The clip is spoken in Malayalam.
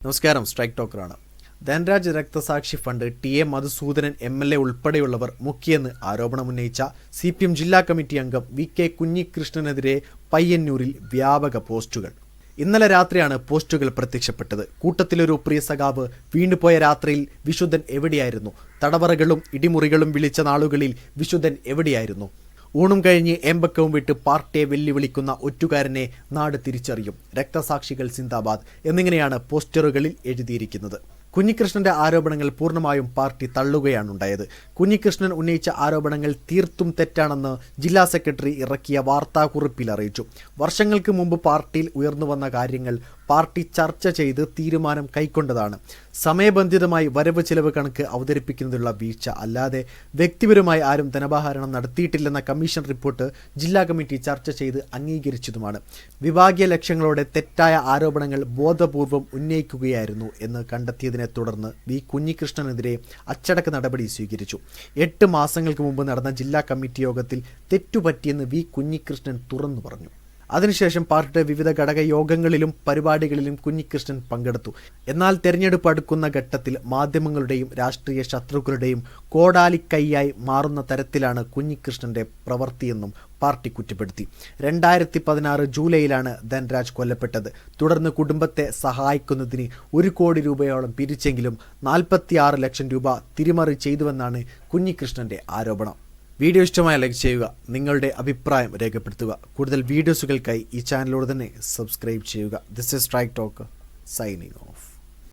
നമസ്കാരം, സ്ട്രൈക്ക് ടോക്കറാണ്. ധൻരാജ് രക്തസാക്ഷി ഫണ്ട് ടി.എ. മധുസൂദനൻ എം.എൽ.എ. ഉൾപ്പെടെയുള്ളവർ മുക്കിയെന്ന് ആരോപണമുന്നയിച്ച സി.പി.എം ജില്ലാ കമ്മിറ്റി അംഗം വി.കെ. കുഞ്ഞികൃഷ്ണനെതിരെ പയ്യന്നൂരിൽ വ്യാപക പോസ്റ്റുകൾ. ഇന്നലെ രാത്രിയാണ് പോസ്റ്റുകൾ പ്രത്യക്ഷപ്പെട്ടത്. കൂട്ടത്തിലൊരു പ്രിയ സഖാവ് വീണ്ടുപോയ രാത്രിയിൽ വിശുദ്ധൻ എവിടെയായിരുന്നു? തടവറകളും ഇടിമുറികളും വിളിച്ച നാളുകളിൽ വിശുദ്ധൻ എവിടെയായിരുന്നു? ഊണും കഴിഞ്ഞ് ഏമ്പക്കവും വിട്ട് പാർട്ടിയെ വെല്ലുവിളിക്കുന്ന ഒറ്റുകാരനെ നാട് തിരിച്ചറിയും. രക്തസാക്ഷികൾ സിന്ദാബാദ് എന്നിങ്ങനെയാണ് പോസ്റ്ററുകളിൽ എഴുതിയിരിക്കുന്നത്. കുഞ്ഞികൃഷ്ണന്റെ ആരോപണങ്ങൾ പൂർണ്ണമായും പാർട്ടി തള്ളുകയാണുണ്ടായത്. കുഞ്ഞികൃഷ്ണൻ ഉന്നയിച്ച ആരോപണങ്ങൾ തീർത്തും തെറ്റാണെന്ന് ജില്ലാ സെക്രട്ടറി ഇറക്കിയ വാർത്താക്കുറിപ്പിൽ അറിയിച്ചു. വർഷങ്ങൾക്ക് മുമ്പ് പാർട്ടിയിൽ ഉയർന്നുവന്ന കാര്യങ്ങൾ പാർട്ടി ചർച്ച ചെയ്ത് തീരുമാനം കൈക്കൊണ്ടതാണ്. സമയബന്ധിതമായി വരവ് ചെലവ് കണക്ക് അവതരിപ്പിക്കുന്നതിലുള്ള വീഴ്ച അല്ലാതെ വ്യക്തിപരമായി ആരും ധനബാഹരണം നടത്തിയിട്ടില്ലെന്ന കമ്മീഷൻ റിപ്പോർട്ട് ജില്ലാ കമ്മിറ്റി ചർച്ച ചെയ്ത് അംഗീകരിച്ചതുമാണ്. വിഭാഗീയ ലക്ഷ്യങ്ങളോടെ തെറ്റായ ആരോപണങ്ങൾ ബോധപൂർവം ഉന്നയിക്കുകയായിരുന്നു എന്ന് കണ്ടെത്തിയതിനെ തുടർന്ന് വി. കുഞ്ഞികൃഷ്ണനെതിരെ അച്ചടക്ക നടപടി സ്വീകരിച്ചു. 8 മാസങ്ങൾക്ക് മുമ്പ് നടന്ന ജില്ലാ കമ്മിറ്റി യോഗത്തിൽ തെറ്റുപറ്റിയെന്ന് വി. കുഞ്ഞികൃഷ്ണൻ തുറന്നു പറഞ്ഞു. അതിനുശേഷം പാർട്ടിയുടെ വിവിധ ഘടക യോഗങ്ങളിലും പരിപാടികളിലും കുഞ്ഞികൃഷ്ണൻ പങ്കെടുത്തു. എന്നാൽ തെരഞ്ഞെടുപ്പ് അടുക്കുന്ന ഘട്ടത്തിൽ മാധ്യമങ്ങളുടെയും രാഷ്ട്രീയ ശത്രുക്കളുടെയും കോടാലിക്കൈയായി മാറുന്ന തരത്തിലാണ് കുഞ്ഞികൃഷ്ണന്റെ പ്രവൃത്തിയെന്നും പാർട്ടി കുറ്റപ്പെടുത്തി. 2016 ജൂലൈയിലാണ് ധൻരാജ് കൊല്ലപ്പെട്ടത്. തുടർന്ന് കുടുംബത്തെ സഹായിക്കുന്നതിന് 1 കോടി രൂപയോളം പിരിച്ചെങ്കിലും 46 ലക്ഷം രൂപ തിരിമറി ചെയ്തുവെന്നാണ് കുഞ്ഞികൃഷ്ണന്റെ ആരോപണം. വീഡിയോ ഇഷ്ടമായ ലൈക്ക് ചെയ്യുക, നിങ്ങളുടെ അഭിപ്രായം രേഖപ്പെടുത്തുക. കൂടുതൽ വീഡിയോസുകൾക്കായി ഈ ചാനലിലൂടെ തന്നെ സബ്സ്ക്രൈബ് ചെയ്യുക. This is strike talk signing off.